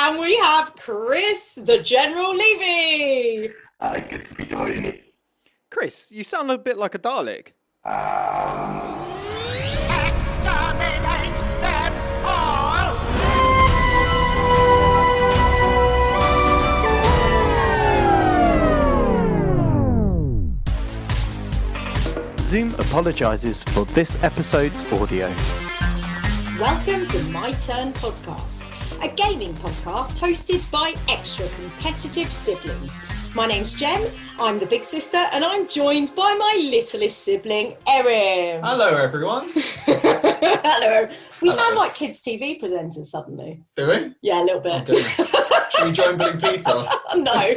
And we have Chris, the General Levy. Good to be joining you. Chris, you sound a bit like a Dalek. Exterminate them all! Zoom apologises for this episode's audio. Welcome to My Turn Podcast, a gaming podcast hosted by extra competitive siblings. My name's Jem, I'm the big sister, and I'm joined by my littlest sibling, Erim. Hello, everyone. Hello. We Hello. sound like kids' TV presenters suddenly. Do we? Yeah, a little bit. Oh, goodness. Should we join Blue Peter? No.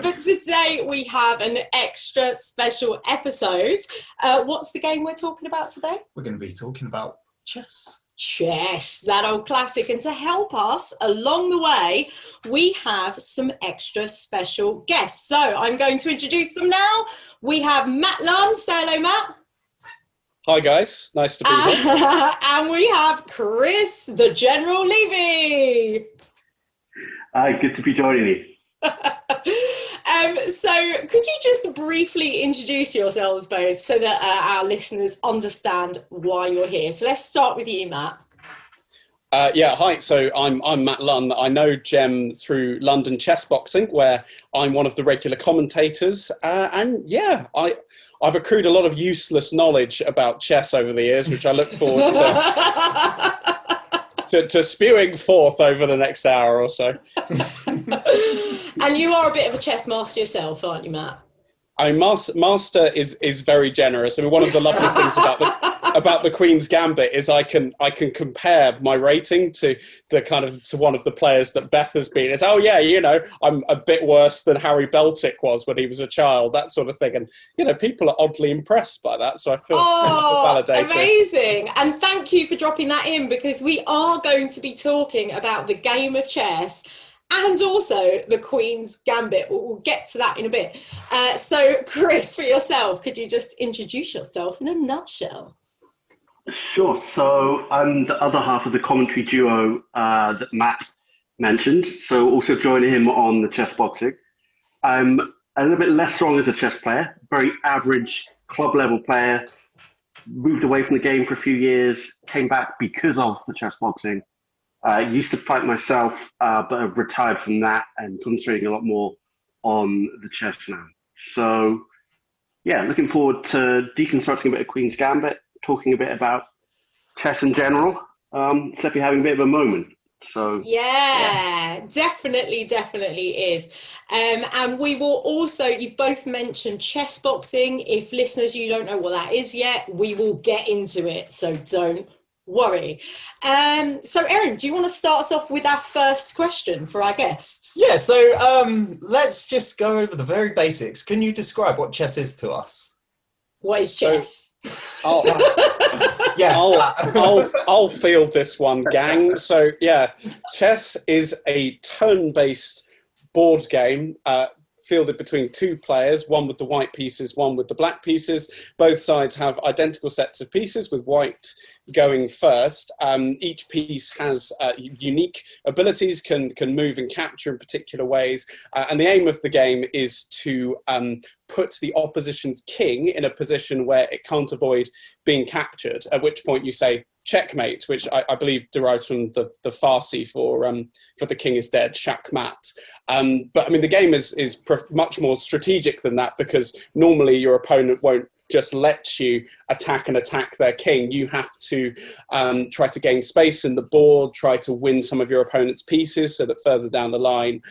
But today we have an extra special episode. What's the game we're talking about today? We're going to be talking about chess. Chess, that old classic. And to help us along the way, we have some extra special guests. So I'm going to introduce them now. We have Matt Lunn. Say hello, Matt. Hi guys, nice to be here. And we have Chris, the General Levy. Good to be joining you. So could you just briefly introduce yourselves both so that our listeners understand why you're here? So let's start with you, Matt. Hi. So I'm Matt Lunn. I know Jem through London Chessboxing, where I'm one of the regular commentators. I've accrued a lot of useless knowledge about chess over the years, which I look forward to spewing forth over the next hour or so. And you are a bit of a chess master yourself, aren't you, Matt? I mean, Master is very generous. I mean, one of the lovely things about the Queen's Gambit is I can compare my rating to one of the players that Beth has been. It's I'm a bit worse than Harry Beltic was when he was a child, that sort of thing. And people are oddly impressed by that, so I feel validated. Amazing! And thank you for dropping that in, because we are going to be talking about the game of chess and also the Queen's Gambit. We'll get to that in a bit. So, Chris, for yourself, could you just introduce yourself in a nutshell? Sure. So I'm the other half of the commentary duo that Matt mentioned. So also joining him on the chess boxing. I'm a little bit less strong as a chess player, very average club level player. Moved away from the game for a few years, came back because of the chess boxing. Used to fight myself, but I've retired from that and concentrating a lot more on the chess now. So, yeah, looking forward to deconstructing a bit of Queen's Gambit, talking a bit about chess in general. Definitely having a bit of a moment. So yeah. Definitely is. And we will also, you've both mentioned chess boxing. If listeners, you don't know what that is yet, we will get into it. So don't worry. So Erin, do you want to start us off with our first question for our guests? Yeah, so let's just go over the very basics. Can you describe what chess is to us? What is chess? I'll field this one, gang. So yeah, chess is a turn-based board game fielded between two players, one with the white pieces, one with the black pieces. Both sides have identical sets of pieces, with white going first. Each piece has unique abilities, can move and capture in particular ways. And the aim of the game is to put the opposition's king in a position where it can't avoid being captured, at which point you say checkmate, which I believe derives from the Farsi for the king is dead, shakmat. But I mean, the game is much more strategic than that, because normally your opponent won't just let you attack their king. You have to try to gain space in the board, try to win some of your opponent's pieces so that further down the line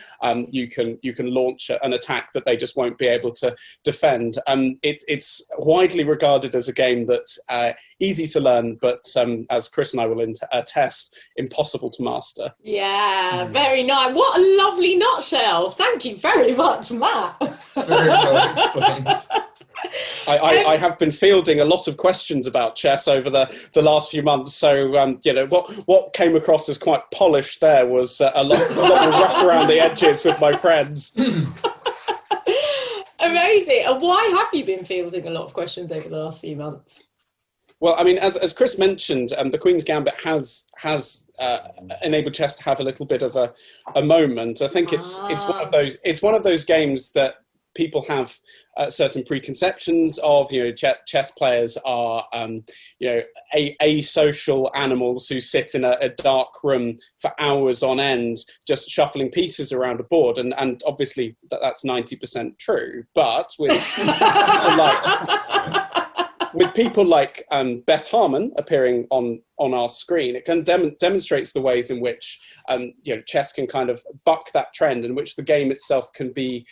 you can launch an attack that they just won't be able to defend. It's widely regarded as a game that's easy to learn, but as Chris and I will attest, impossible to master. Yeah, very nice. What a lovely nutshell. Thank you very much, Matt. Very well explained. I have been fielding a lot of questions about chess over the last few months, so what came across as quite polished there was a lot of rough around the edges with my friends. Amazing. And why have you been fielding a lot of questions over the last few months? Well, I mean, as Chris mentioned, the Queen's Gambit has enabled chess to have a little bit of a moment. I think it's one of those games that people have certain preconceptions of. Chess players are asocial animals who sit in a dark room for hours on end just shuffling pieces around a board, and obviously that's 90% true. But with people like Beth Harmon appearing on our screen, it can demonstrates the ways in which chess can kind of buck that trend, in which the game itself can be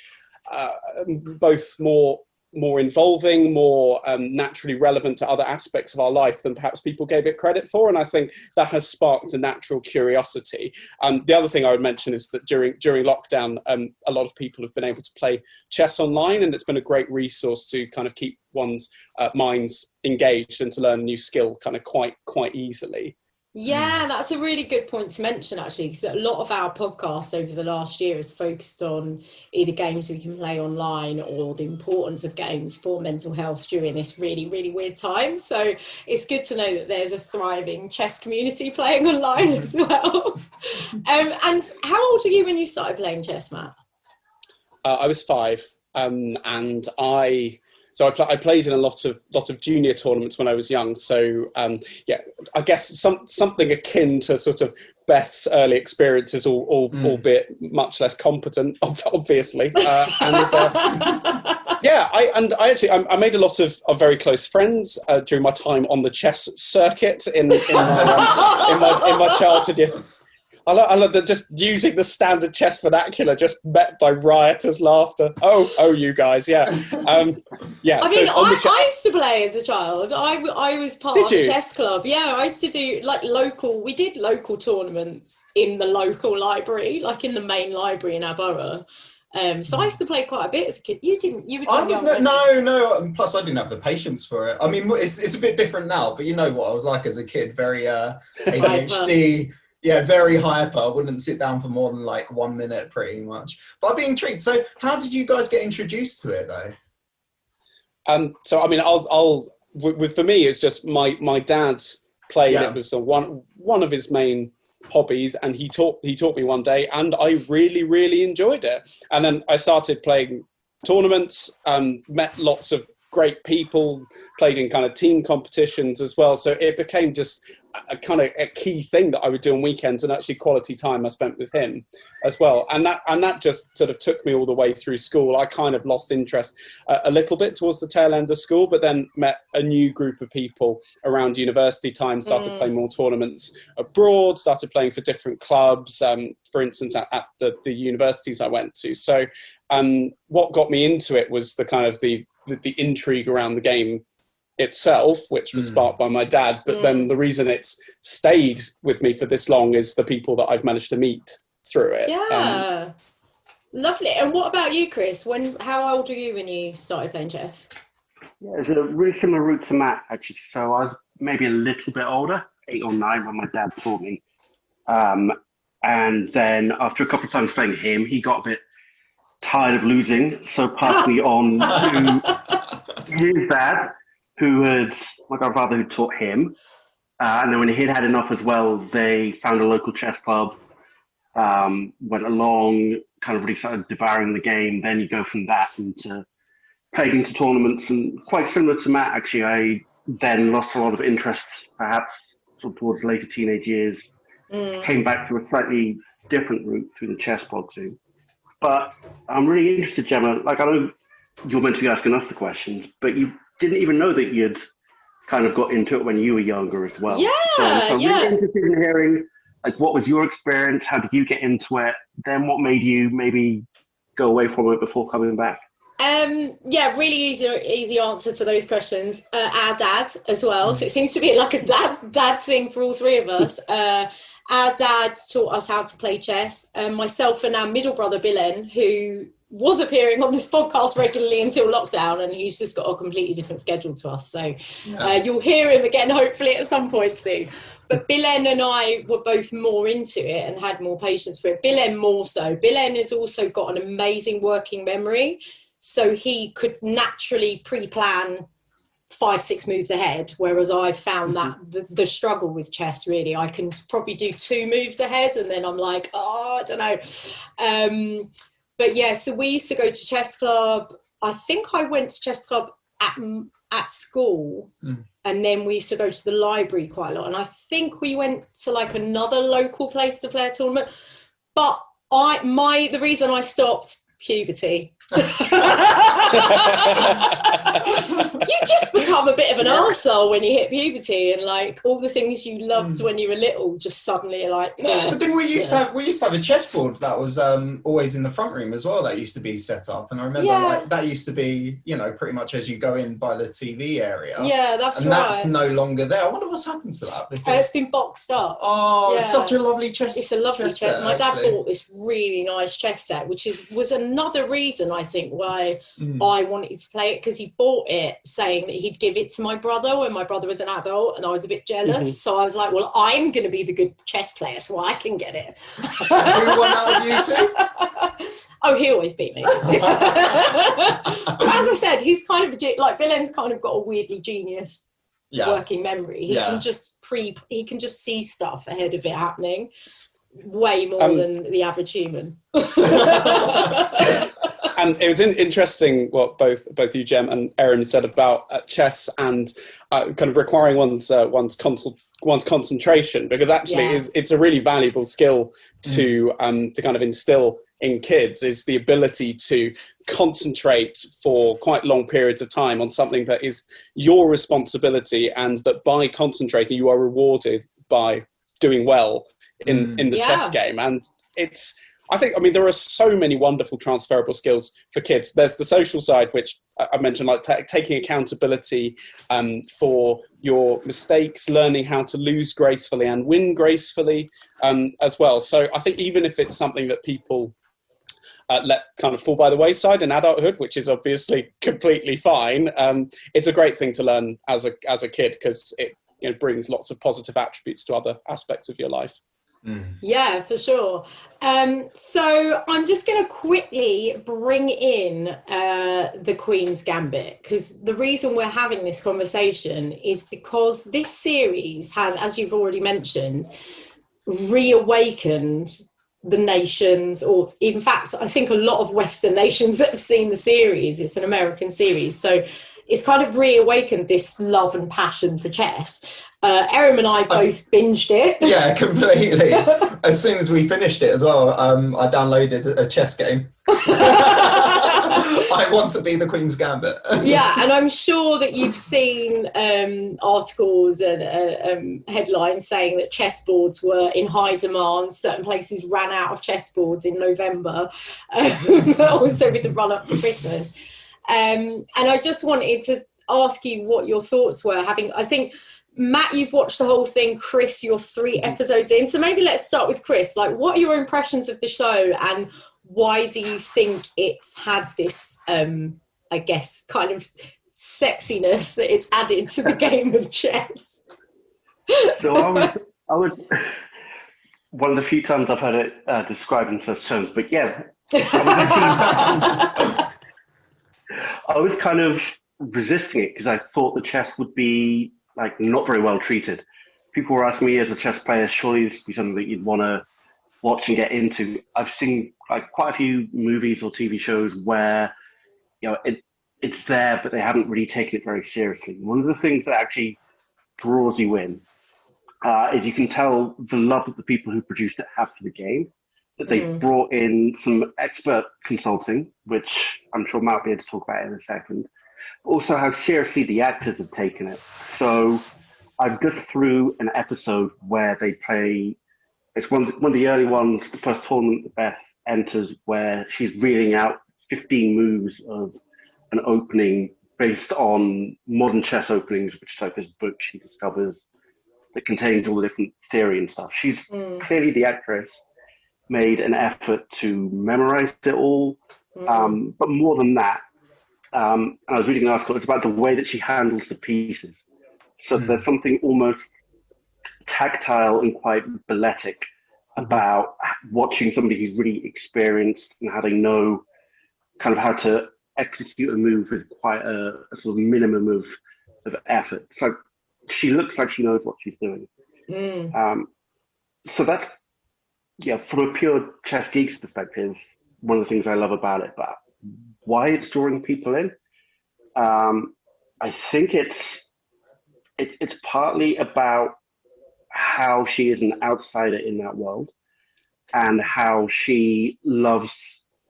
both more involving, more naturally relevant to other aspects of our life than perhaps people gave it credit for. And I think that has sparked a natural curiosity. The other thing I would mention is that during lockdown, a lot of people have been able to play chess online, and it's been a great resource to kind of keep one's minds engaged and to learn a new skill kind of quite easily. Yeah, that's a really good point to mention, actually, because a lot of our podcasts over the last year has focused on either games we can play online or the importance of games for mental health during this really, really weird time. So it's good to know that there's a thriving chess community playing online as well. And how old were you when you started playing chess, Matt? I was 5, and I played in a lot of junior tournaments when I was young. So I guess something akin to sort of Beth's early experiences, albeit much less competent, obviously. I made a lot of very close friends during my time on the chess circuit in my childhood. Yes. I love that, just using the standard chess vernacular, just met by riotous laughter. Oh, you guys, yeah. I mean, I used to play as a child. I was part of the chess club. Yeah, I used to do we did local tournaments in the local library, like in the main library in our borough. So I used to play quite a bit as a kid. You didn't? You were too young. No. Plus, I didn't have the patience for it. I mean, it's a bit different now, but you know what I was like as a kid. Very ADHD. Yeah, very hyper. I wouldn't sit down for more than 1 minute, pretty much. But I'd be intrigued. So, how did you guys get introduced to it, though? So, I mean, for me, it's just my dad played. Yeah. It was one of his main hobbies, and he taught me one day, and I really, really enjoyed it. And then I started playing tournaments, met lots of great people, played in kind of team competitions as well. So it became just a key thing that I would do on weekends, and actually quality time I spent with him as well. And that just sort of took me all the way through school. I kind of lost interest a little bit towards the tail end of school, but then met a new group of people around university time, started playing more tournaments abroad, started playing for different clubs, for instance, at the universities I went to. So what got me into it was the kind of the intrigue around the game itself, which was sparked by my dad, but then the reason it's stayed with me for this long is the people that I've managed to meet through it. Yeah, lovely. And what about you, Chris? How old were you when you started playing chess? Yeah, it's a really similar route to Matt, actually. So I was maybe a little bit older, 8 or 9, when my dad taught me. And then after a couple of times playing him, he got a bit tired of losing, so passed me on to his dad, my grandfather, who taught him. And then when he'd had enough as well, they found a local chess club, went along, kind of really started devouring the game. Then you go from that into played into tournaments, and quite similar to Matt, actually, I then lost a lot of interest, perhaps sort of towards later teenage years, came back to a slightly different route through the chessboxing. But I'm really interested, Gemma, I know you're meant to be asking us the questions, but you didn't even know that you'd kind of got into it when you were younger as well. Yeah, so I'm really interested in hearing, what was your experience? How did you get into it? Then what made you maybe go away from it before coming back? Really easy answer to those questions. Our dad as well. So it seems to be like a dad thing for all three of us. Our dad taught us how to play chess. Myself and our middle brother, Billen, who was appearing on this podcast regularly until lockdown, and he's just got a completely different schedule to us. So you'll hear him again, hopefully, at some point soon. But Billen and I were both more into it and had more patience for it. Billen more so. Billen has also got an amazing working memory. So he could naturally pre-plan 5-6 moves ahead, whereas I found that the struggle with chess, really, I can probably do 2 moves ahead and then I'm like, oh, I don't know. But yeah, so we used to go to chess club. I think I went to chess club at school, and then we used to go to the library quite a lot, and I think we went to like another local place to play a tournament. But the reason I stopped, puberty. You just become a bit of an arsehole when you hit puberty, and like all the things you loved when you were little just suddenly are like, but then we used to have a chessboard that was always in the front room as well, that used to be set up, and I remember like that used to be, you know, pretty much as you go in by the TV area. Yeah, that's and right. That's no longer there. I wonder what's happened to that. It's been boxed up. It's such a lovely chess. It's a lovely chess set. My dad actually bought this really nice chess set, which was another reason I think why I wanted to play it, because he bought it saying that he'd give it to my brother when my brother was an adult, and I was a bit jealous. So I was like, well, I'm going to be the good chess player so I can get it. Who won out of you two? Oh, he always beat me. But as I said, he's kind of like Willem's kind of got a weirdly genius working memory. He can just see stuff ahead of it happening way more than the average human. And it was interesting what both you, Jem, and Erim said about chess and kind of requiring one's concentration, because actually it's a really valuable skill to kind of instill in kids, is the ability to concentrate for quite long periods of time on something that is your responsibility, and that by concentrating you are rewarded by doing well in the chess game. And I mean, there are so many wonderful transferable skills for kids. There's the social side, which I mentioned, like taking accountability for your mistakes, learning how to lose gracefully and win gracefully as well. So I think even if it's something that people let kind of fall by the wayside in adulthood, which is obviously completely fine, it's a great thing to learn as a kid, because it brings lots of positive attributes to other aspects of your life. Yeah, for sure. So I'm just going to quickly bring in the Queen's Gambit, because the reason we're having this conversation is because this series has, as you've already mentioned, reawakened the nations, or in fact, I think a lot of Western nations that have seen the series. It's an American series, so it's kind of reawakened this love and passion for chess. Erim and I both binged it. Yeah, completely. As soon as we finished it as well, I downloaded a chess game. I want to be the Queen's Gambit. Yeah, and I'm sure that you've seen articles and headlines saying that chessboards were in high demand. Certain places ran out of chessboards in November, also with the run-up to Christmas. And I just wanted to ask you what your thoughts were. I think, Matt, you've watched the whole thing. Chris, you're 3 episodes in. So maybe let's start with Chris. Like, what are your impressions of the show, and why do you think it's had this, I guess, kind of sexiness that it's added to the game of chess? So I was one of the few times I've heard it described in such terms, but yeah, I was kind of resisting it, because I thought the chess would be like not very well treated. People were asking me, as a chess player, surely this would be something that you'd want to watch and get into. I've seen like quite a few movies or TV shows where, you know, it's there, but they haven't really taken it very seriously. One of the things that actually draws you in is you can tell the love that the people who produced it have for the game, that they've brought in some expert consulting, which I'm sure Matt will be able to talk about in a second. Also, how seriously the actors have taken it. So I've just through an episode where they play, it's one of the early ones, the first tournament that Beth enters, where she's reading out 15 moves of an opening based on modern chess openings, which is like this book she discovers that contains all the different theory and stuff. She's clearly, the actress made an effort to memorize it all. But more than that, I was reading an article, it's about the way that she handles the pieces. So there's something almost tactile and quite balletic about watching somebody who's really experienced and how they know kind of how to execute a move with quite a sort of minimum of of effort. So she looks like she knows what she's doing. So that's, from a pure chess geek's perspective, one of the things I love about it. But why it's drawing people in, I think it's partly about how she is an outsider in that world and how she loves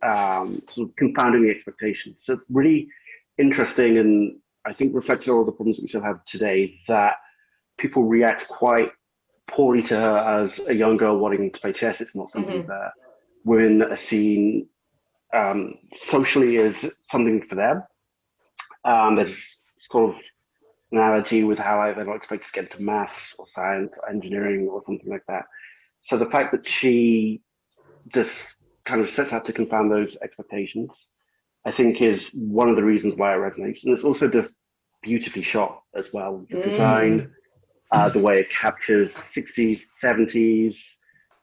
sort of confounding the expectations. So it's really interesting, and I think reflects all the problems that we still have today, that people react quite poorly to her as a young girl wanting to play chess. It's not something that women are seen socially as something for them. There's sort of an analogy with how they're not expected to get into maths or science or engineering or something like that. So the fact that she just kind of sets out to confound those expectations, I think, is one of the reasons why it resonates. And it's also just beautifully shot as well. The design, the way it captures 60s, 70s,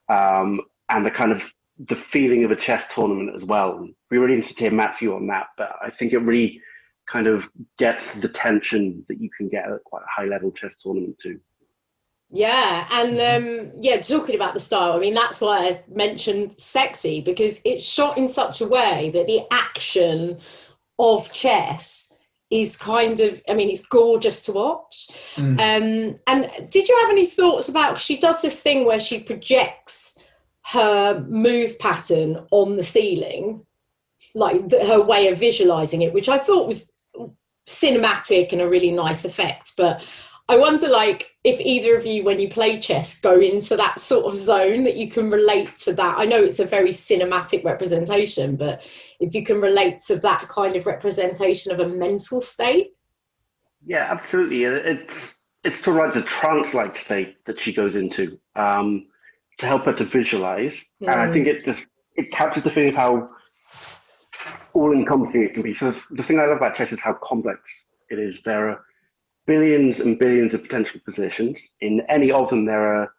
and the kind of the feeling of a chess tournament as well. We really need to hear Matt's view on that, but I think it really kind of gets the tension that you can get at quite a high level chess tournament too. Yeah, and talking about the style, I mean, that's why I mentioned sexy, because it's shot in such a way that the action of chess is kind of, I mean, it's gorgeous to watch. And did you have any thoughts about, she does this thing where she projects her move pattern on the ceiling, like her way of visualizing it, which I thought was cinematic and a really nice effect. But I wonder, like, if either of you, when you play chess, go into that sort of zone that you can relate to that. I know it's a very cinematic representation, but if you can relate to that kind of representation of a mental state. Yeah, absolutely. It's sort of like the trance-like state that she goes into to help her to visualize. And I think it captures the feeling of how all-encompassing it can be. So the thing I love about chess is how complex it is. There are billions and billions of potential positions. In any of them, there are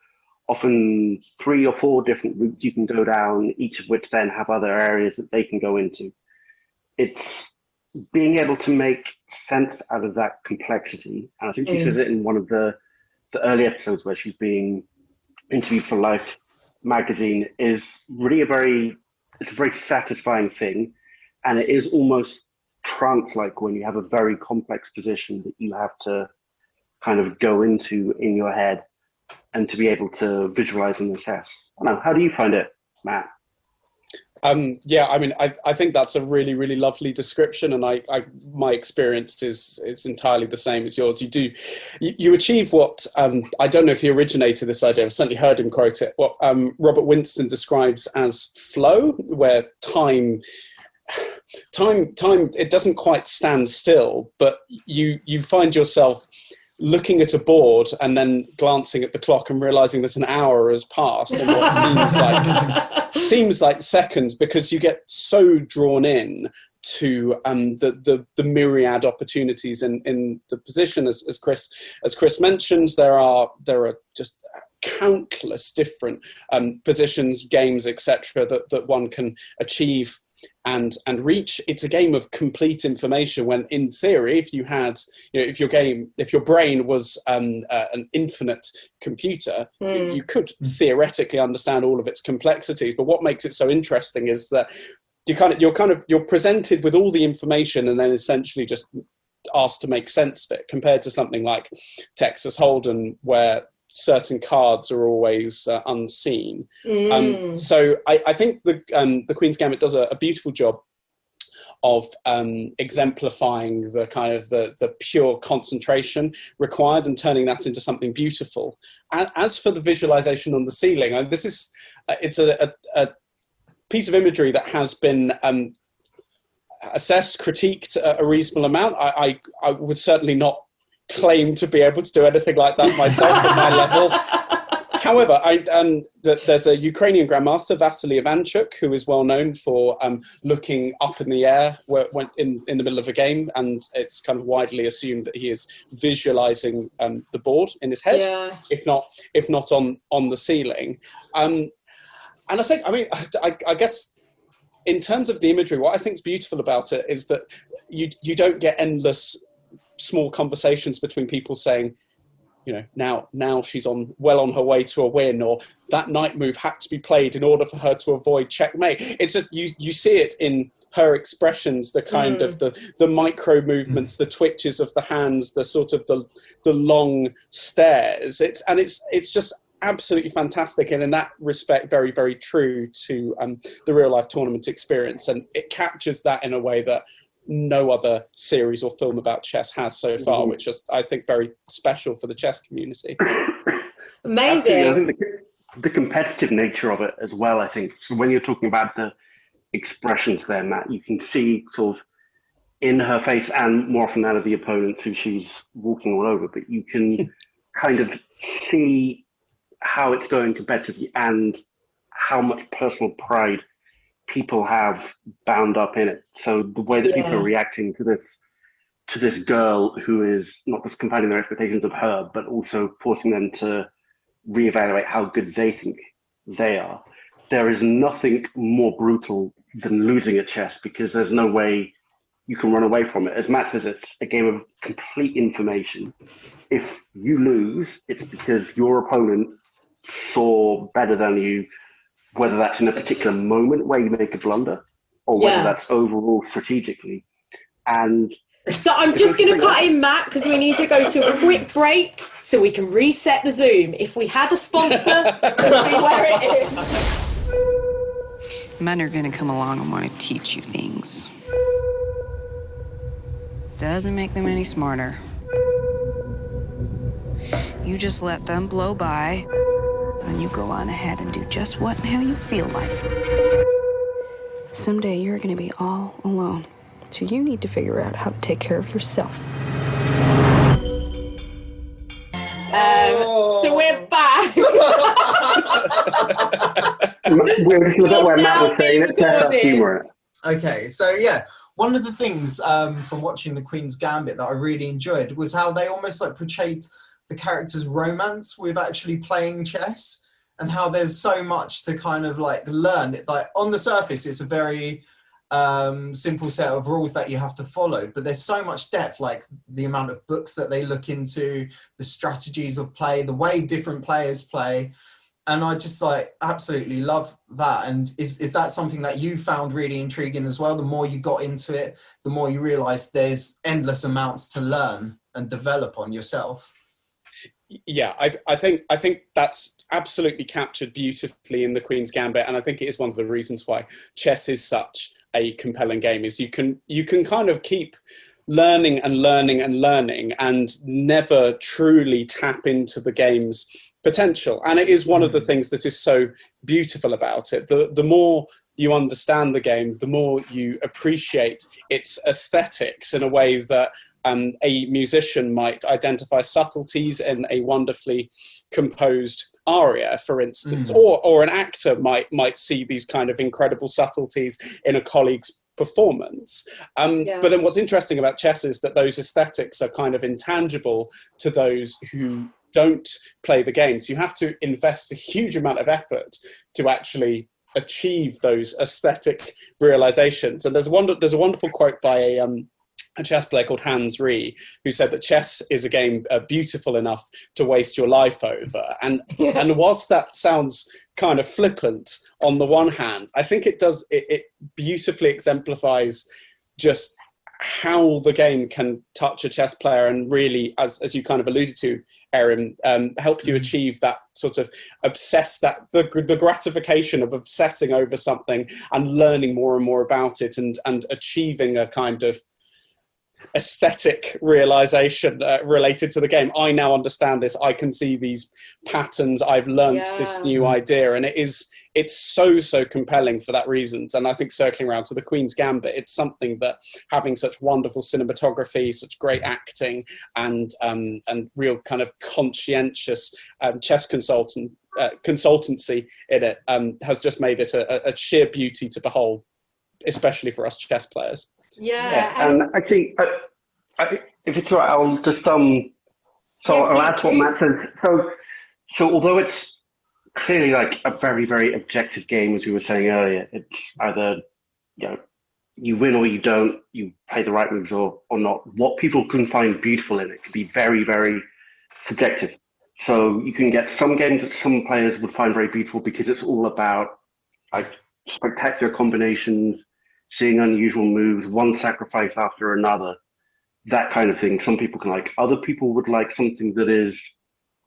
often 3 or 4 different routes you can go down, each of which then have other areas that they can go into. It's being able to make sense out of that complexity. And I think she says it in one of the early episodes where she's being interviewed for Life magazine, is really a very satisfying thing. And it is almost trance-like when you have a very complex position that you have to kind of go into in your head and to be able to visualize and assess. I don't know, how do you find it, Matt? Yeah, I mean, I think that's a really, really lovely description, and my experience is entirely the same as yours. You achieve what, I don't know if he originated this idea, I've certainly heard him quote it, what Robert Winston describes as flow, where time, it doesn't quite stand still, but you find yourself looking at a board and then glancing at the clock and realizing that an hour has passed in what seems like seconds, because you get so drawn in to the myriad opportunities in the position. As Chris mentions, there are just countless different positions, games, etc., that one can achieve and reach. It's a game of complete information, when in theory, if you had, if your brain was an infinite computer, you could theoretically understand all of its complexities. But what makes it so interesting is that you're presented with all the information and then essentially just asked to make sense of it, compared to something like Texas Hold'em, where certain cards are always unseen. So I think the Queen's Gambit does a beautiful job of exemplifying the kind of the pure concentration required and turning that into something beautiful. As for the visualization on the ceiling, it's a piece of imagery that has been assessed, critiqued a reasonable amount. I would certainly not claim to be able to do anything like that myself at my level. However, there's a Ukrainian grandmaster, Vasily Ivanchuk, who is well known for looking up in the air when in the middle of a game, and it's kind of widely assumed that he is visualizing the board in his head, if not on the ceiling. And I think, I guess, in terms of the imagery, what I think is beautiful about it is that you don't get endless small conversations between people saying, now she's well on her way to a win, or that knight move had to be played in order for her to avoid checkmate. It's just you see it in her expressions, the kind of the micro movements, the twitches of the hands, the sort of the long stares. It's just absolutely fantastic, and in that respect, very, very true to the real life tournament experience, and it captures that in a way that no other series or film about chess has so far, which is, I think, very special for the chess community. Amazing. I think the competitive nature of it as well, I think. So when you're talking about the expressions there, Matt, you can see sort of in her face, and more often that of the opponent who she's walking all over, but you can kind of see how it's going competitively and how much personal pride people have bound up in it. So the way that people are reacting to this girl who is not just confining their expectations of her, but also forcing them to reevaluate how good they think they are. There is nothing more brutal than losing at chess, because there's no way you can run away from it. As Matt says, it's a game of complete information. If you lose, it's because your opponent saw better than you, whether that's in a particular moment where you make a blunder, or whether that's overall strategically. And so I'm just going to cut in, Matt, because we need to go to a quick break so we can reset the Zoom. If we had a sponsor, see where it is. Men are going to come along and want to teach you things. Doesn't make them any smarter. You just let them blow by, and you go on ahead and do just what and how you feel like. Someday you're going to be all alone, so you need to figure out how to take care of yourself. So we're back. Where Matt was saying it. Okay, so yeah, one of the things from watching the Queen's Gambit that I really enjoyed was how they almost like portrayed the character's romance with actually playing chess, and how there's so much to kind of like learn. Like on the surface, it's a very simple set of rules that you have to follow, but there's so much depth, like the amount of books that they look into, the strategies of play, the way different players play. And I just like absolutely love that. And is that something that you found really intriguing as well? The more you got into it, the more you realize there's endless amounts to learn and develop on yourself. Yeah, I think that's absolutely captured beautifully in the Queen's Gambit, and I think it is one of the reasons why chess is such a compelling game. Is you can kind of keep learning and never truly tap into the game's potential. And it is one of the things that is so beautiful about it. The more you understand the game, the more you appreciate its aesthetics in a way that a musician might identify subtleties in a wonderfully composed aria, for instance, or an actor might see these kind of incredible subtleties in a colleague's performance. But then what's interesting about chess is that those aesthetics are kind of intangible to those who don't play the game. So you have to invest a huge amount of effort to actually achieve those aesthetic realizations. And there's a wonderful quote by a chess player called Hans Ree, who said that chess is a game beautiful enough to waste your life over. And whilst that sounds kind of flippant on the one hand, I think it beautifully exemplifies just how the game can touch a chess player and really, as you kind of alluded to, Erim, help you achieve that sort of the gratification of obsessing over something and learning more and more about it and achieving a kind of aesthetic realization related to the game. I now understand this. I can see these patterns. I've learnt this new idea, and it's so compelling for that reason. And I think circling around to the Queen's Gambit, it's something that having such wonderful cinematography, such great acting, and real kind of conscientious chess consultancy in it has just made it a sheer beauty to behold, especially for us chess players. And I think, if it's all right, I'll just I'll add to what Matt said. So although it's clearly like a very, very objective game, as we were saying earlier, it's either you win or you don't, you play the right moves or not. What people can find beautiful in it can be very, very subjective. So you can get some games that some players would find very beautiful because it's all about like spectacular combinations, seeing unusual moves, one sacrifice after another, that kind of thing. Some people can like. Other people would like something that is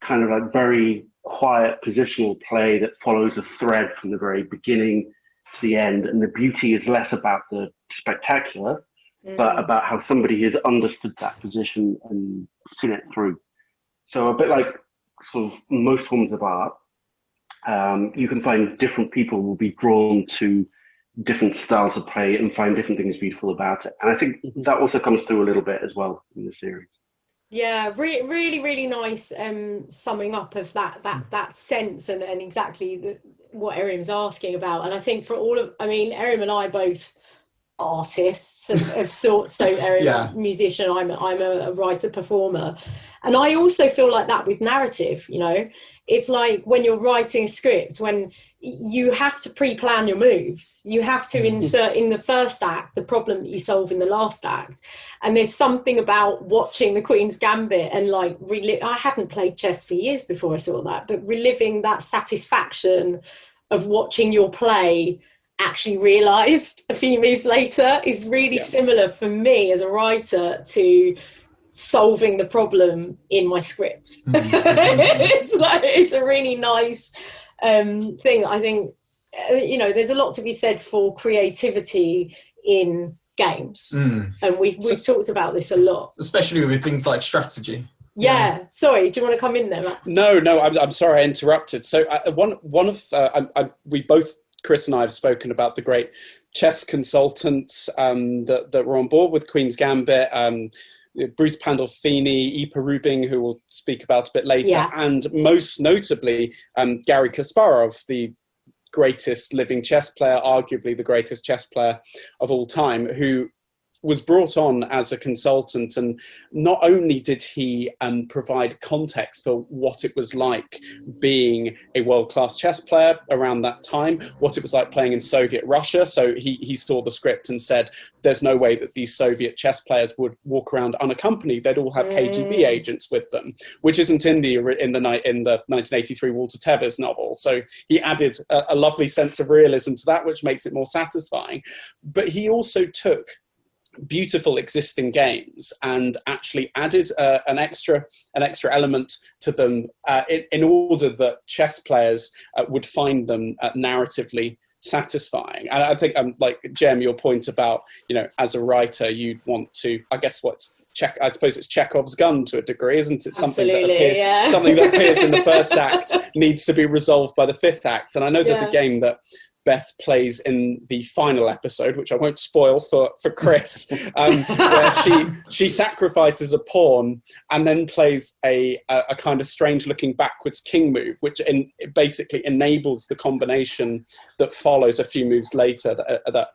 kind of like very quiet positional play that follows a thread from the very beginning to the end, and the beauty is less about the spectacular, but about how somebody has understood that position and seen it through. So a bit like sort of most forms of art, you can find different people will be drawn to different styles of play and find different things beautiful about it. And I think that also comes through a little bit as well in the series. Yeah, really, really nice summing up of that sense and exactly what Erim's asking about. And I think for all of, I mean, Erim and I both artists of sorts. So Erim, musician, I'm a writer performer, and I also feel like that with narrative. You know, it's like when you're writing a script, when you have to pre-plan your moves, you have to insert in the first act the problem that you solve in the last act. And there's something about watching the Queen's Gambit and like I hadn't played chess for years before I saw that, but reliving that satisfaction of watching your play actually realized a few moves later is really similar for me as a writer to solving the problem in my script. It's a really nice thing. I think you know, there's a lot to be said for creativity in games, and we've talked about this a lot, especially with things like strategy. Yeah. Sorry, do you want to come in there, Matt? No, I'm sorry I interrupted. So one of we both, Chris and I, have spoken about the great chess consultants that were on board with Queen's Gambit. Bruce Pandolfini, Ipa Rubing, who we'll speak about a bit later, and most notably Garry Kasparov, the greatest living chess player, arguably the greatest chess player of all time, who was brought on as a consultant. And not only did he provide context for what it was like being a world-class chess player around that time, what it was like playing in Soviet Russia. So he saw the script and said, there's no way that these Soviet chess players would walk around unaccompanied. They'd all have KGB agents with them, which isn't in the 1983 Walter Tevis novel. So he added a lovely sense of realism to that, which makes it more satisfying. But he also took beautiful existing games and actually added an extra element to them in order that chess players would find them narratively satisfying. And I think like Jem, your point about, you know, as a writer you want to, I guess I suppose it's Chekhov's gun to a degree, isn't it? Something that appears in the first act needs to be resolved by the fifth act. And I know there's a game that Beth plays in the final episode, which I won't spoil for Chris, where she sacrifices a pawn and then plays a kind of strange looking backwards king move, which basically enables the combination that follows a few moves later that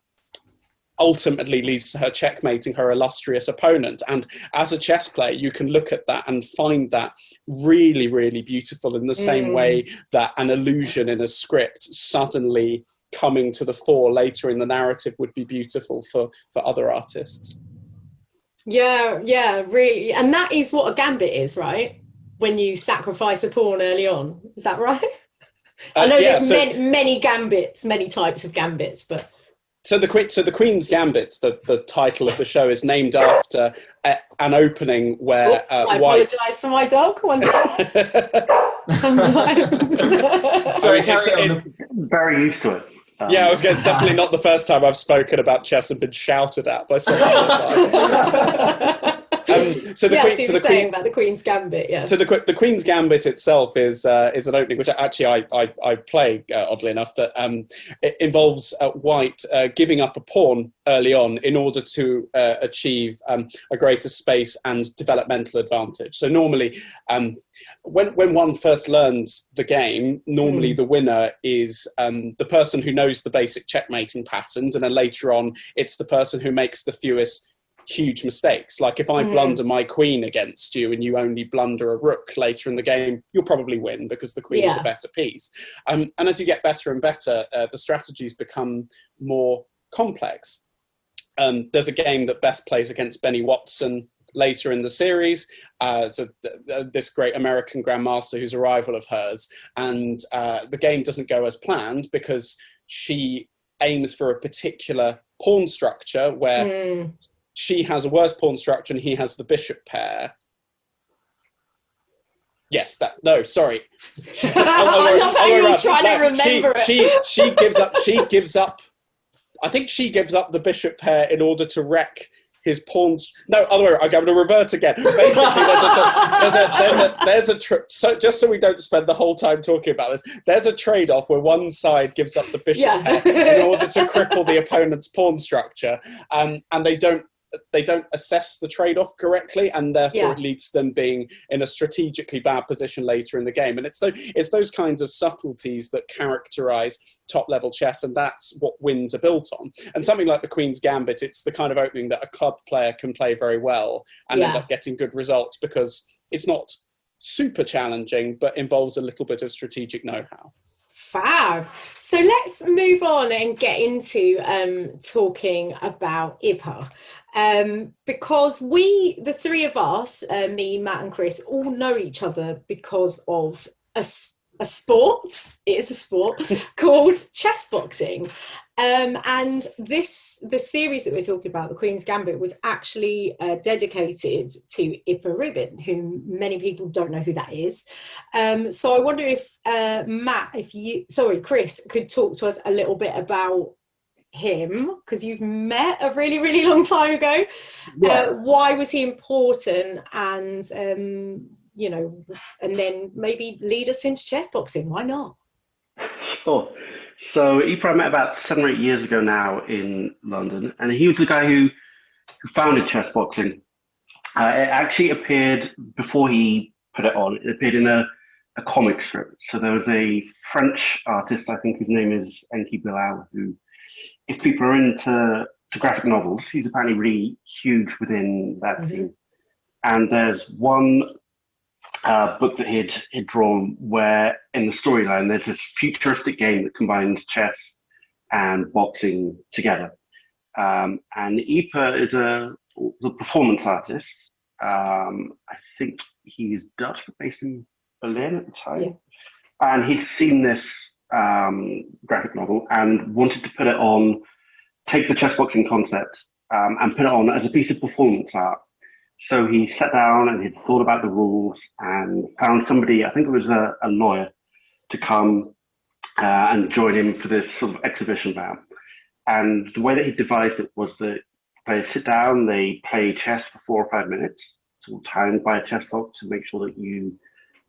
ultimately leads to her checkmating her illustrious opponent. And as a chess player, you can look at that and find that really, really beautiful, in the same way that an illusion in a script suddenly coming to the fore later in the narrative would be beautiful for other artists. Yeah, really. And that is what a gambit is, right? When you sacrifice a pawn early on. Is that right? I know there's many gambits, many types of gambits, but... So the Queen's Gambit, the title of the show, is named after an opening where I apologise for my dog. One Sorry, very used to it. Yeah, I was going to say, it's definitely not the first time I've spoken about chess and been shouted at by someone. So about the Queen's Gambit, yeah. So the Queen's Gambit itself is an opening which actually I play, oddly enough, that it involves White giving up a pawn early on in order to achieve a greater space and developmental advantage. So normally, when one first learns the game, normally the winner is the person who knows the basic checkmating patterns, and then later on, it's the person who makes the fewest huge mistakes. Like if I blunder my queen against you and you only blunder a rook later in the game, you'll probably win because the queen is a better piece. And as you get better and better, the strategies become more complex. There's a game that Beth plays against Benny Watson later in the series. This great American grandmaster who's a rival of hers. And the game doesn't go as planned because she aims for a particular pawn structure where she has a worse pawn structure and he has the bishop pair. Yes, sorry. I love how you're trying to remember it. She gives up. I think she gives up the bishop pair in order to wreck his pawns. No, other way around. I'm going to revert again. Basically, so just so we don't spend the whole time talking about this, there's a trade-off where one side gives up the bishop pair in order to cripple the opponent's pawn structure, and they don't assess the trade-off correctly, and therefore it leads to them being in a strategically bad position later in the game. And it's those kinds of subtleties that characterize top-level chess, and that's what wins are built on. And something like the Queen's Gambit, it's the kind of opening that a club player can play very well and end up getting good results because it's not super challenging, but involves a little bit of strategic know-how. Fab. So let's move on and get into talking about IPA. Because the three of us, me, Matt and Chris, all know each other because of a sport. It is a sport called chessboxing. And the series that we're talking about, the Queen's Gambit, was actually dedicated to IPA Ribbon, whom many people don't know who that is. So I wonder if Chris could talk to us a little bit about him, because you've met a really, really long time ago. Why was he important? And, and then maybe lead us into chessboxing. Why not? Sure. So Erim I met about 7 or 8 years ago now in London, and he was the guy who founded chessboxing. It actually appeared before he put it on. It appeared in a comic strip. So there was a French artist, I think his name is Enki Bilal, who, if people are into graphic novels, he's apparently really huge within that scene. And there's one book that he'd drawn where in the storyline there's this futuristic game that combines chess and boxing together. And Ipa is a performance artist. I think he's Dutch, but based in Berlin at the time. Yeah. And he'd seen this graphic novel and wanted to put it on, take the chessboxing concept and put it on as a piece of performance art. So he sat down and he'd thought about the rules and found somebody, I think it was a lawyer, to come and join him for this sort of exhibition bout. And the way that he devised it was that they sit down, they play chess for 4 or 5 minutes, sort of timed by a chess clock to make sure that you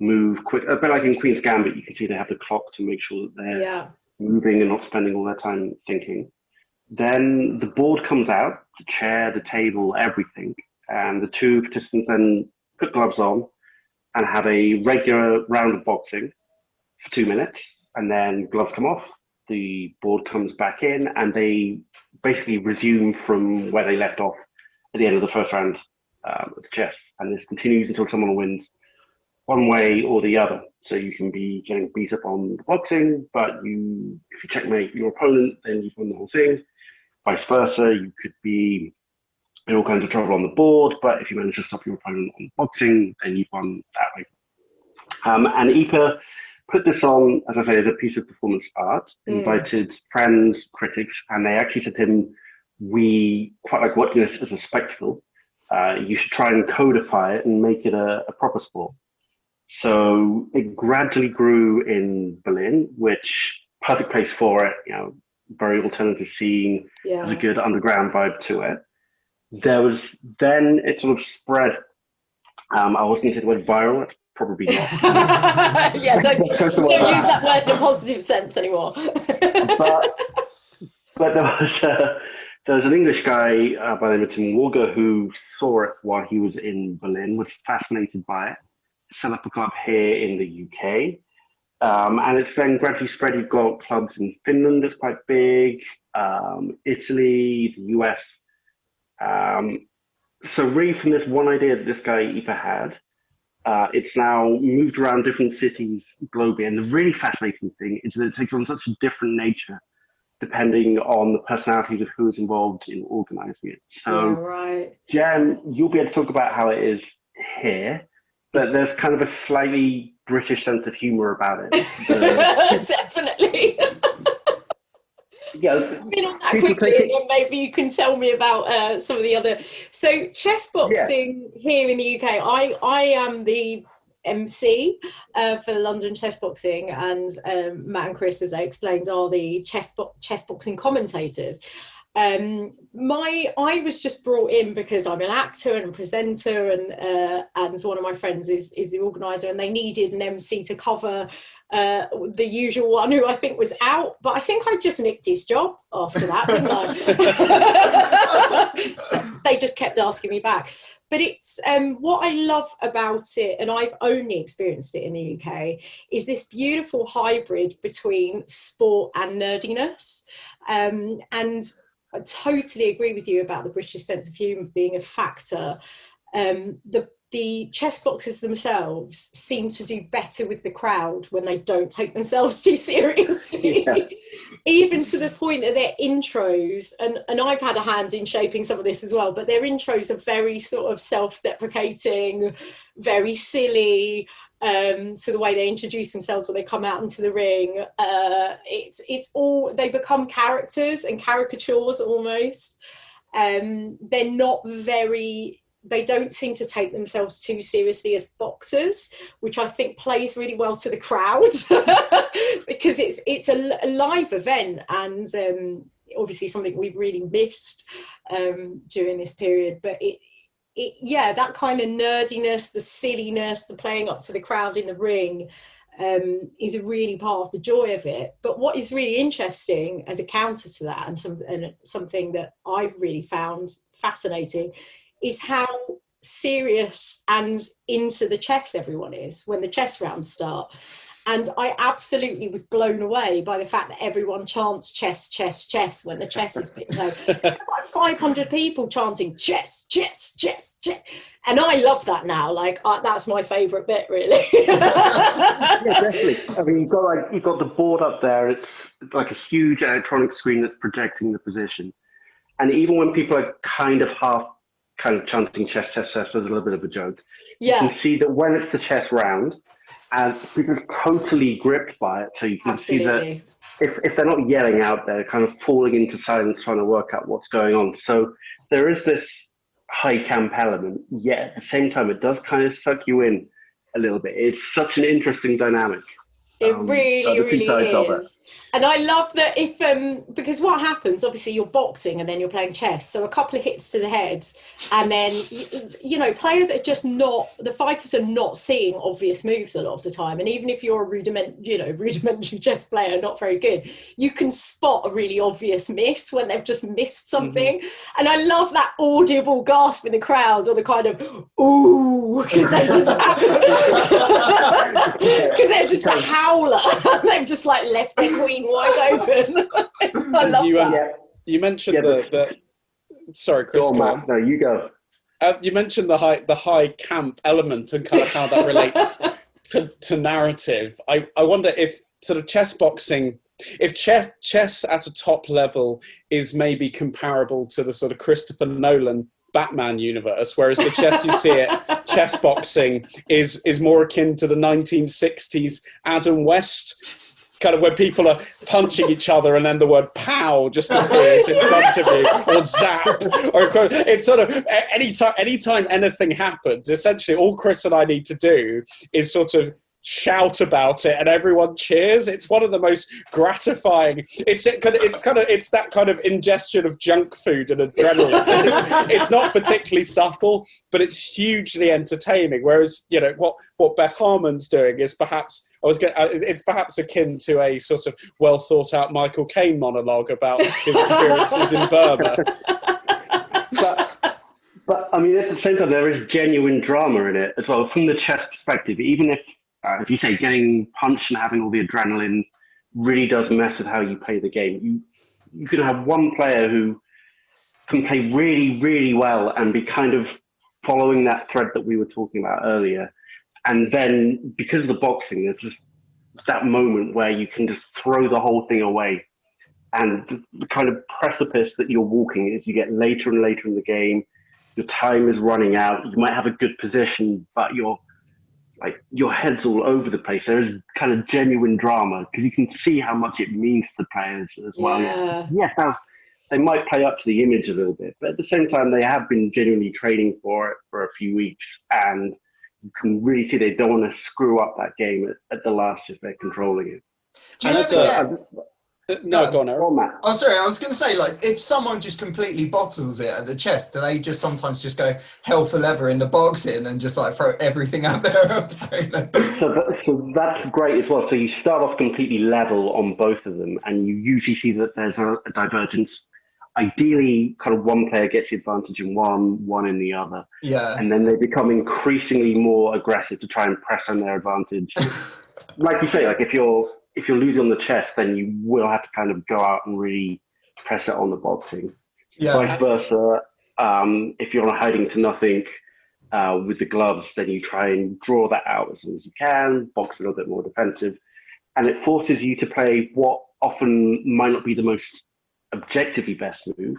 move quick. A bit like in Queen's Gambit, you can see they have the clock to make sure that they're moving and not spending all their time thinking. Then the board comes out, the chair, the table, everything. And the two participants then put gloves on and have a regular round of boxing for 2 minutes. And then gloves come off, the board comes back in, and they basically resume from where they left off at the end of the first round of chess. And this continues until someone wins one way or the other. So you can be getting beat up on the boxing, but if you checkmate your opponent, then you've won the whole thing. Vice versa, you could be in all kinds of trouble on the board, but if you manage to stop your opponent on boxing, then you've won that way. And Ipa put this on, as I say, as a piece of performance art, invited friends, critics, and they actually said to him, we quite like watching this as a spectacle. You should try and codify it and make it a proper sport. So it gradually grew in Berlin, which perfect place for it, very alternative scene, there's a good underground vibe to it. Then it sort of spread. I was going to say the word viral, that's probably not. Don't use that word in a positive sense anymore. but there was an English guy by the name of Tim Walker who saw it while he was in Berlin, was fascinated by it, set up a club here in the UK. And it's then gradually spread. You've got clubs in Finland that's quite big, Italy, the US. So really from this one idea that this guy Ipa had, it's now moved around different cities globally. And the really fascinating thing is that it takes on such a different nature depending on the personalities of who is involved in organising it. So, Yeah, right. Jen, you'll be able to talk about how it is here, but there's kind of a slightly British sense of humour about it. Definitely. Yeah, been on that quickly, and then maybe you can tell me about some of the other. So, chess boxing here in the UK. I am the MC for London Chessboxing, and Matt and Chris, as I explained, are the chessboxing commentators. I was just brought in because I'm an actor and a presenter, and one of my friends is the organizer, and they needed an MC to cover the usual one who I think was out, but I think I just nicked his job after that, didn't I? They just kept asking me back. But it's what I love about it, and I've only experienced it in the UK, is this beautiful hybrid between sport and nerdiness. And I totally agree with you about the British sense of humour being a factor. The chess boxers themselves seem to do better with the crowd when they don't take themselves too seriously. Yeah. Even to the point that their intros, and I've had a hand in shaping some of this as well, but their intros are very sort of self-deprecating, very silly. So the way they introduce themselves when they come out into the ring, it's all, they become characters and caricatures almost. They're not very, they don't seem to take themselves too seriously as boxers, which I think plays really well to the crowd because it's a live event, and obviously something we've really missed during this period. But yeah, that kind of nerdiness, the silliness, the playing up to the crowd in the ring is a really part of the joy of it. But what is really interesting as a counter to that, and something that I've really found fascinating, is how serious and into the chess everyone is when the chess rounds start. And I absolutely was blown away by the fact that everyone chants chess, chess, chess when the chess is picked up. There's like 500 people chanting chess, chess, chess, chess. And I love that now. Like, that's my favourite bit, really. Yeah, definitely. I mean, you've got the board up there. It's like a huge electronic screen that's projecting the position. And even when people are kind of chanting chess, chess, chess, there's a little bit of a joke. Yeah. You can see that when it's the chess round, and people are totally gripped by it. So you can Absolutely. see that if they're not yelling out, they're kind of falling into silence, trying to work out what's going on. So there is this high camp element, yet at the same time, it does kind of suck you in a little bit. It's such an interesting dynamic. It really is. And I love that because what happens, obviously you're boxing and then you're playing chess. So a couple of hits to the head, and then, players are just the fighters are not seeing obvious moves a lot of the time. And even if you're a rudimentary chess player, not very good, you can spot a really obvious miss when they've just missed something. Mm-hmm. And I love that audible gasp in the crowd, or the kind of, ooh, because they're just a howler. They've just like left their queen wide open. I love that. You mentioned the sorry, Chris. No, you go. You mentioned the high camp element and kind of how that relates to narrative. I wonder if sort of chess boxing, if chess at a top level is maybe comparable to the sort of Christopher Nolan Batman universe, whereas the chess you see at chess boxing is more akin to the 1960s Adam West, kind of where people are punching each other and then the word pow just appears in front of you, or zap, or it's sort of anytime anything happens, essentially all Chris and I need to do is sort of shout about it and everyone cheers. It's one of the most gratifying. It's that kind of ingestion of junk food and adrenaline. It's not particularly subtle, but it's hugely entertaining. Whereas what Beth Harmon's doing is perhaps it's perhaps akin to a sort of well thought out Michael Caine monologue about his experiences in Burma. But I mean, at the same time, there is genuine drama in it as well from the chess perspective. Even if as you say, getting punched and having all the adrenaline really does mess with how you play the game. You can have one player who can play really, really well and be kind of following that thread that we were talking about earlier. And then because of the boxing, there's just that moment where you can just throw the whole thing away and the kind of precipice that you're walking as you get later and later in the game. Your time is running out. You might have a good position, but your head's all over the place. There is kind of genuine drama because you can see how much it means to the players as well. Yeah. Yes, now they might play up to the image a little bit, but at the same time, they have been genuinely training for it for a few weeks, and you can really see they don't want to screw up that game at the last if they're controlling it. Do you No, go on, Erim. I'm sorry, I was going to say, like, if someone just completely bottles it at the chess, do they just sometimes just go hell for leather in the boxing and just like throw everything out there? So that's great as well. So you start off completely level on both of them, and you usually see that there's a divergence. Ideally, kind of one player gets the advantage in one in the other. Yeah. And then they become increasingly more aggressive to try and press on their advantage. Like you say, like if you're losing on the chess, then you will have to kind of go out and really press it on the boxing. Yeah. Vice versa, if you're on a hiding to nothing with the gloves, then you try and draw that out as soon as you can, box a little bit more defensive. And it forces you to play what often might not be the most objectively best move,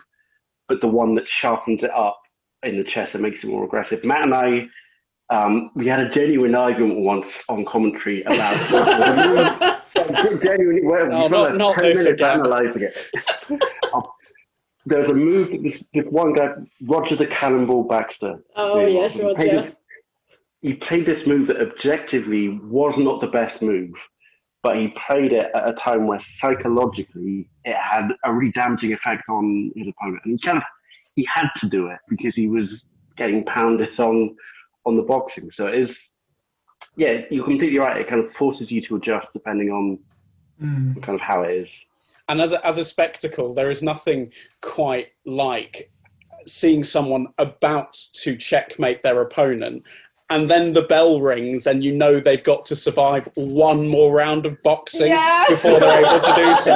but the one that sharpens it up in the chess and makes it more aggressive. Matt and I, we had a genuine argument once on commentary about genuinely, not this again. Analyzing it. There's a move that this one guy, Roger the Cannonball Baxter. Oh yes, Roger. He played this move that objectively was not the best move, but he played it at a time where psychologically it had a really damaging effect on his opponent, and he had to do it because he was getting pounded on the boxing. So it is, yeah, you're completely right. It kind of forces you to adjust depending on kind of how it is. And as a spectacle, there is nothing quite like seeing someone about to checkmate their opponent, and then the bell rings and you know they've got to survive one more round of boxing before they're able to do so.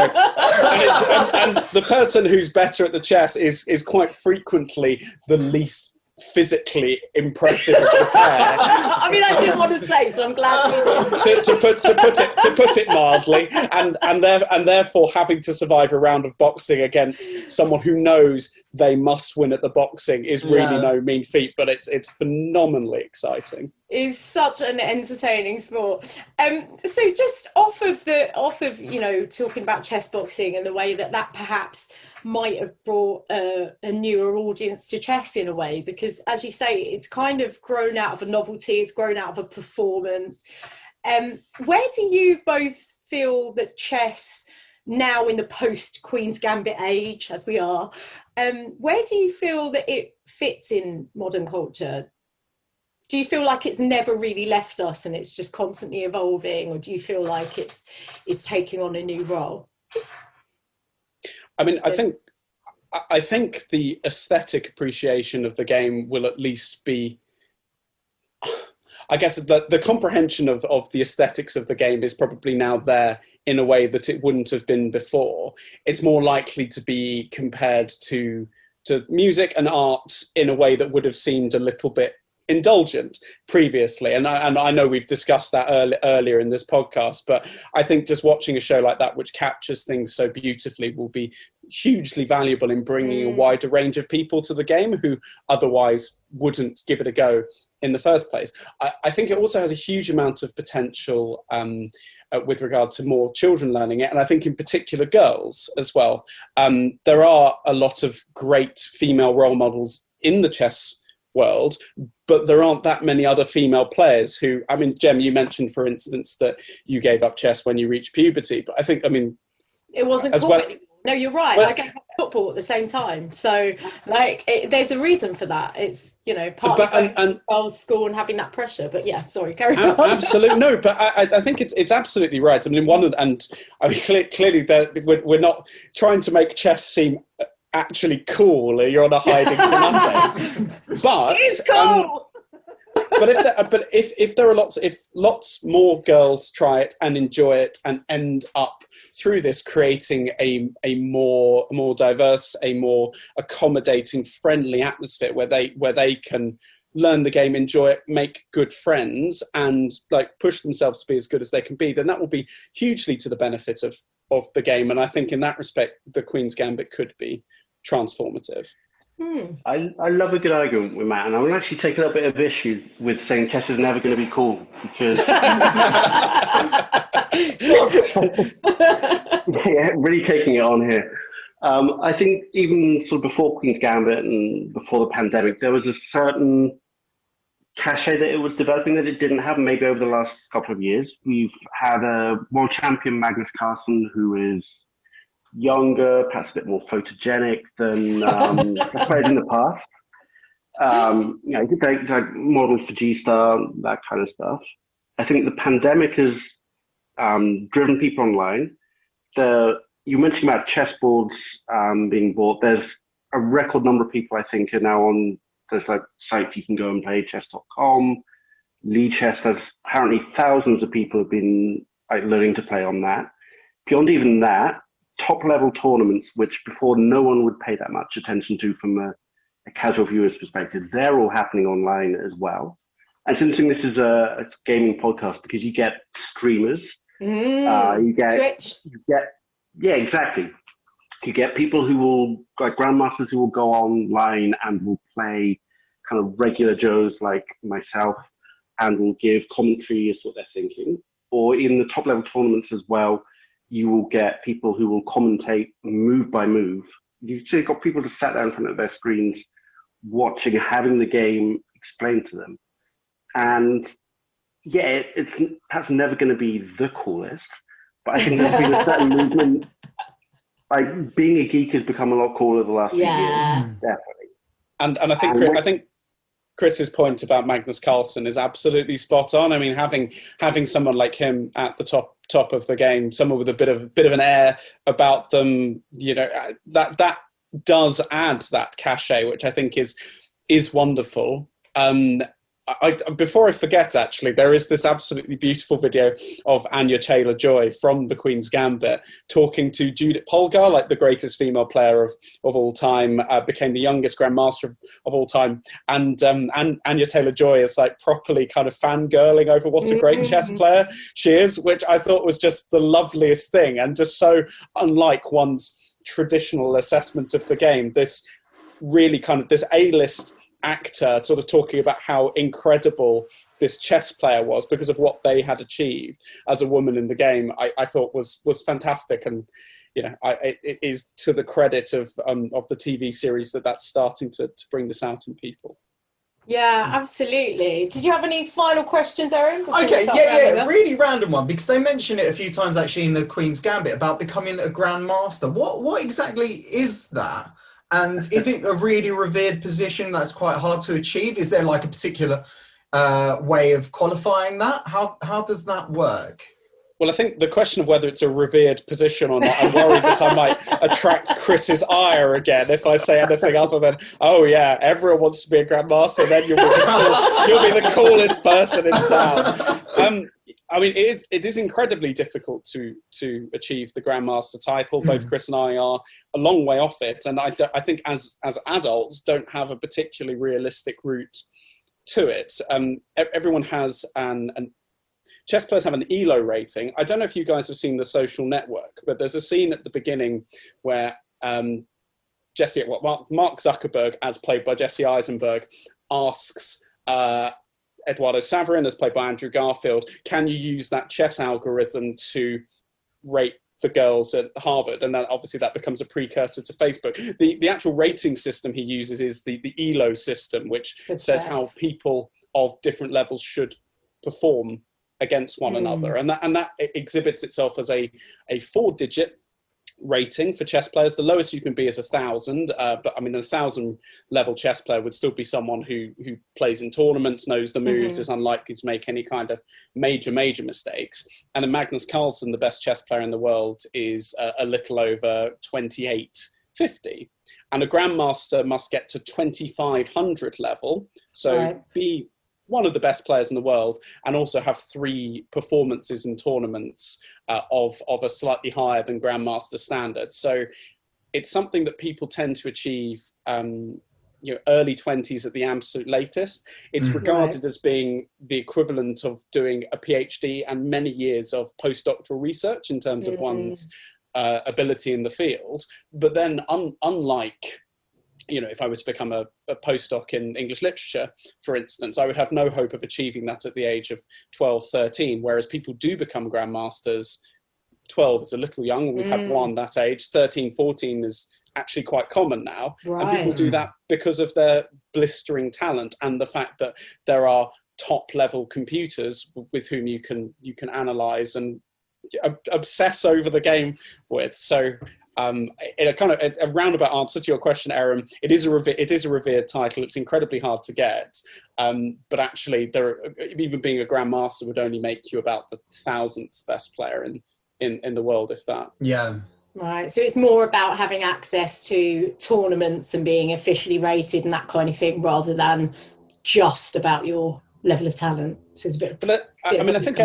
And the person who's better at the chess is quite frequently the least physically impressive of the pair. I mean, I didn't want to say, so I'm glad you did. to put it mildly, and therefore having to survive a round of boxing against someone who knows they must win at the boxing is really no mean feat, but it's phenomenally exciting. Is such an entertaining sport. So just off of talking about chess boxing and the way that perhaps might have brought a newer audience to chess in a way, because as you say, it's kind of grown out of a novelty, it's grown out of a performance. Where do you both feel that chess now in the post Queen's Gambit age, as we are, where do you feel that it fits in modern culture? Do you feel like it's never really left us and it's just constantly evolving, or do you feel like it's taking on a new role? I think the aesthetic appreciation of the game will at least be, I guess the comprehension of the aesthetics of the game is probably now there in a way that it wouldn't have been before. It's more likely to be compared to music and art in a way that would have seemed a little bit indulgent previously, and I know we've discussed that earlier in this podcast, but I think just watching a show like that which captures things so beautifully will be hugely valuable in bringing a wider range of people to the game who otherwise wouldn't give it a go in the first place. I think it also has a huge amount of potential with regard to more children learning it, and I think in particular girls as well. There are a lot of great female role models in the chess world, but there aren't that many other female players who, I mean, Jem, you mentioned, for instance, that you gave up chess when you reached puberty, but I think, it wasn't as cool. well. No, you're right. Well, I gave up football at the same time, so there's a reason for that. It's partly going to girls' school and having that pressure. But yeah, sorry, carry on. Absolutely no, but I think it's absolutely right. I mean, clearly we're not trying to make chess seem actually cool. You're on a hiding to nothing, but it's cool. But if lots more girls try it and enjoy it and end up through this creating a more diverse, a more accommodating, friendly atmosphere where they can learn the game, enjoy it, make good friends, and push themselves to be as good as they can be, then that will be hugely to the benefit of of the game. And I think in that respect, the Queen's Gambit could be transformative. I love a good argument with Matt, and I will actually take a little bit of issue with saying chess is never going to be cool, because yeah, really taking it on here. I think even sort of before Queen's Gambit and before the pandemic, there was a certain cachet that it was developing that it didn't have. Maybe over the last couple of years, we've had a world champion, Magnus Carlsen, who is younger, perhaps a bit more photogenic than players in the past. He did like models for G-Star, that kind of stuff. I think the pandemic has driven people online. You mentioned about chessboards being bought. There's a record number of people, I think, are now on. There's like sites you can go and play, chess.com, Lee Chess. There's apparently thousands of people have been learning to play on that. Beyond even that, top level tournaments, which before no one would pay that much attention to from a casual viewer's perspective, they're all happening online as well. And it's interesting, this is a gaming podcast because you get streamers, you get Twitch. Yeah, exactly. You get people who will, like grandmasters who will go online and will play kind of regular Joes like myself and will give commentary as to what they're thinking. Or in the top level tournaments as well, you will get people who will commentate move by move. You've got people to sat down in front of their screens, watching, having the game explained to them. And yeah, it's perhaps never going to be the coolest, but I think there's been a certain movement. Like being a geek has become a lot cooler the last few years, definitely. And I think Chris's point about Magnus Carlsen is absolutely spot on. I mean, having someone like him at the top of the game, someone with a bit of an air about them, that does add that cachet, which I think is wonderful. Before I forget, actually, there is this absolutely beautiful video of Anya Taylor-Joy from the Queen's Gambit talking to Judith Polgar, like the greatest female player of all time, became the youngest grandmaster of all time. And Anya Taylor-Joy is like properly kind of fangirling over what a great chess player she is, which I thought was just the loveliest thing and just so unlike one's traditional assessment of the game. This really kind of this A-list actor sort of talking about how incredible this chess player was because of what they had achieved as a woman in the game, I thought was fantastic. And it is to the credit of the TV series that's starting to bring this out in people. Yeah, absolutely. Did you have any final questions, Erim? Okay, yeah, really random one, because they mention it a few times actually in the Queen's Gambit about becoming a grandmaster. What exactly is that? And is it a really revered position that's quite hard to achieve? Is there like a particular way of qualifying that? How does that work? Well, I think the question of whether it's a revered position or not, I'm worried that I might attract Chris's ire again if I say anything other than, oh yeah, everyone wants to be a grandmaster, then you'll be the coolest person in town. I mean, it is incredibly difficult to achieve the grandmaster title. Both Chris and I are a long way off it, and I think as adults don't have a particularly realistic route to it. Everyone has chess players have an ELO rating. I don't know if you guys have seen The Social Network, but there's a scene at the beginning where Mark Zuckerberg, as played by Jesse Eisenberg, asks Eduardo Saverin, as played by Andrew Garfield, can you use that chess algorithm to rate the girls at Harvard? And then obviously that becomes a precursor to Facebook. The actual rating system he uses is the ELO system, which says how people of different levels should perform against one another. And that exhibits itself as a 4-digit rating for chess players. The lowest you can be is 1,000, but I mean, a 1,000 level chess player would still be someone who plays in tournaments, knows the moves, is unlikely to make any kind of major mistakes. And then Magnus Carlsen, the best chess player in the world, is a little over 2850. And a grandmaster must get to 2500 level, so be one of the best players in the world, and also have 3 performances in tournaments of a slightly higher than grandmaster standard. So it's something that people tend to achieve early 20s at the absolute latest. It's regarded as being the equivalent of doing a PhD and many years of postdoctoral research in terms of one's ability in the field. But then unlike, if I were to become a postdoc in English literature, for instance, I would have no hope of achieving that at the age of 12, 13, whereas people do become grandmasters. 12 is a little young. We've had one that age. 13, 14 is actually quite common now. Right. And people do that because of their blistering talent and the fact that there are top level computers with whom you can analyze and obsess over the game with. So in a kind of a roundabout answer to your question, Erim, it is a revered title. It's incredibly hard to get, but actually, even being a grandmaster would only make you about the 1,000th best player in the world, if that. Yeah. Right. So it's more about having access to tournaments and being officially rated and that kind of thing, rather than just about your level of talent. So it's a bit. I think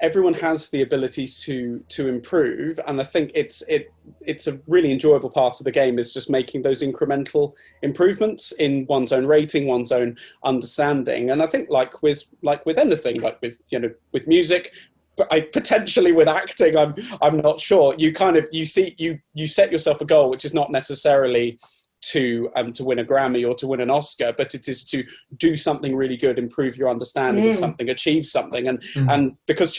everyone has the ability to improve, and I think it's a really enjoyable part of the game is just making those incremental improvements in one's own rating, one's own understanding. And I think like with anything, like with music, but potentially with acting, I'm not sure. You set yourself a goal, which is not necessarily to win a Grammy or to win an Oscar, but it is to do something really good, improve your understanding of something, achieve something. And because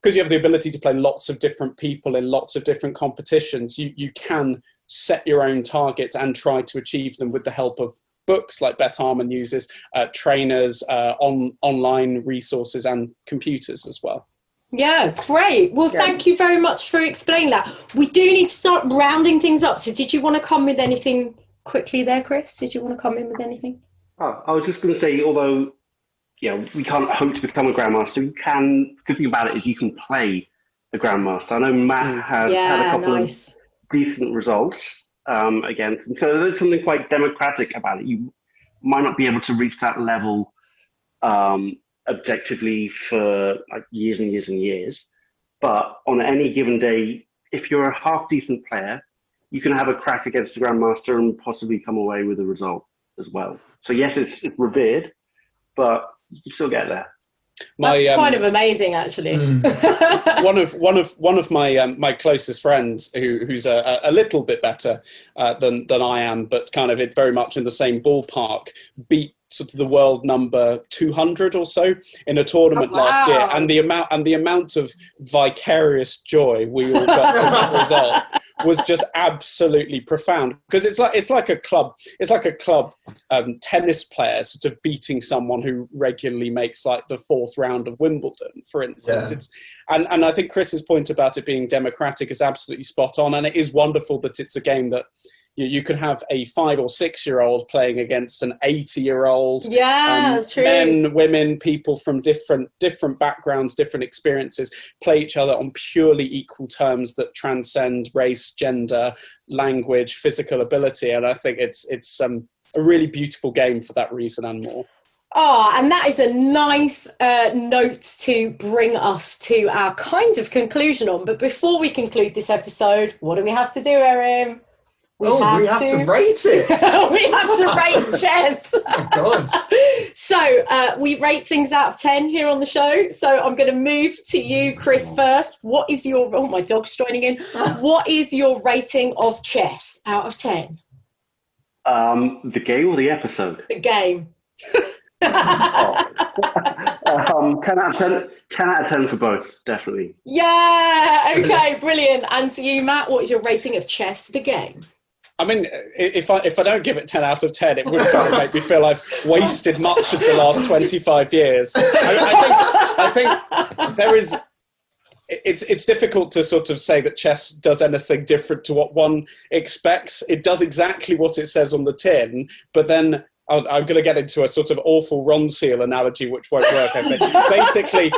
because you have the ability to play lots of different people in lots of different competitions, you can set your own targets and try to achieve them with the help of books like Beth Harmon uses, trainers, online resources, and computers as well. Yeah, great. Well, thank you very much for explaining that. We do need to start rounding things up. So did you want to come with anything quickly there, Chris? Did you want to come in with anything? Oh, I was just going to say, although we can't hope to become a grandmaster, you can. The good thing about it is you can play the grandmaster. I know Matt has had a couple of decent results against, and so there's something quite democratic about it. You might not be able to reach that level objectively for like years and years and years, but on any given day, if you're a half decent player, you can have a crack against the grandmaster and possibly come away with a result as well. So yes, it's revered, but you can still get there. That's kind of amazing, actually. One of my closest friends, who's a little bit better than I am, but kind of very much in the same ballpark, beat sort of the world number 200 or so in a tournament last year, and the amount of vicarious joy we all got from that result was just absolutely profound, because it's like a club tennis player sort of beating someone who regularly makes like the 4th round of Wimbledon, for instance. And I think Chris's point about it being democratic is absolutely spot on, and it is wonderful that it's a game that you could have a 5 or 6 year old playing against an 80-year-old. Yeah, that's true. Men, women, people from different backgrounds, different experiences, play each other on purely equal terms that transcend race, gender, language, physical ability. And I think it's a really beautiful game for that reason and more. Oh, and that is a nice note to bring us to our kind of conclusion on. But before we conclude this episode, what do we have to do, Erim? We have to rate it. We have to rate chess. Oh, God. So we rate things out of 10 here on the show. So I'm going to move to you, Chris, first. What is your... Oh, my dog's joining in. What is your rating of chess out of 10? The game or the episode? The game. 10 out of 10. 10 out of 10 for both, definitely. Yeah, okay, brilliant. And to you, Matt, what is your rating of chess, the game? I mean, if I don't give it 10 out of 10, it would kind of make me feel I've wasted much of the last 25 years. I think there is... It's difficult to sort of say that chess does anything different to what one expects. It does exactly what it says on the tin, but then I'm going to get into a sort of awful Ron Seal analogy, which won't work, I think. Basically,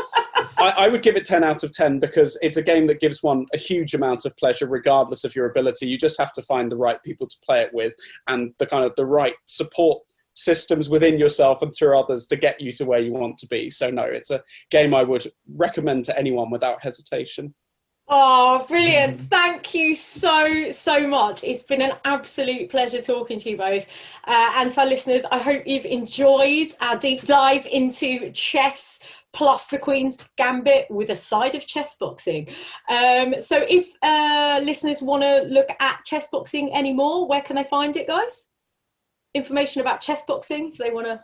I would give it 10 out of 10 because it's a game that gives one a huge amount of pleasure, regardless of your ability. You just have to find the right people to play it with and the right support systems within yourself and through others to get you to where you want to be. So no, it's a game I would recommend to anyone without hesitation. Oh, brilliant. Thank you so much. It's been an absolute pleasure talking to you both. And to our listeners, I hope you've enjoyed our deep dive into chess plus the Queen's Gambit with a side of chessboxing. So if listeners want to look at chessboxing anymore, where can they find it, guys? Information about chessboxing if they want to.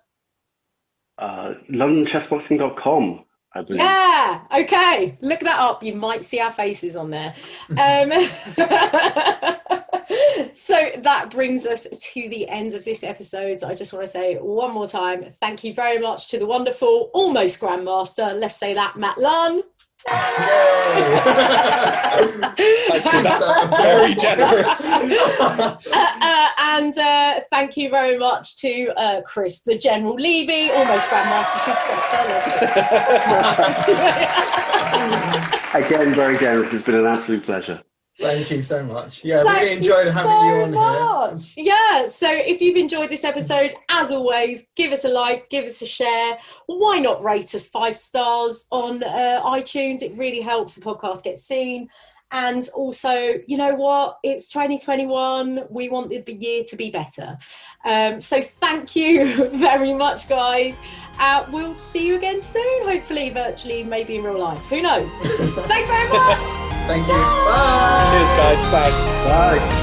LondonChessboxing.com, I believe. Yeah, okay. Look that up. You might see our faces on there. So that brings us to the end of this episode. So I just want to say one more time, thank you very much to the wonderful, almost Grandmaster, let's say that, Matt Lunn. That's very generous. And thank you very much to Chris, the General Levy, almost Grandmaster Chessboxer. Again, very generous. It's been an absolute pleasure. Thank you so much. Yeah, I really enjoyed having you on here. Yeah, so if you've enjoyed this episode, as always, give us a like, give us a share. Why not rate us 5 stars on iTunes? It really helps the podcast get seen. And also, you know what? It's 2021. We wanted the year to be better. So thank you very much, guys. We'll see you again soon, hopefully virtually, maybe in real life. Who knows? Thanks very much. Thank you. Bye. Cheers, guys. Thanks. Bye.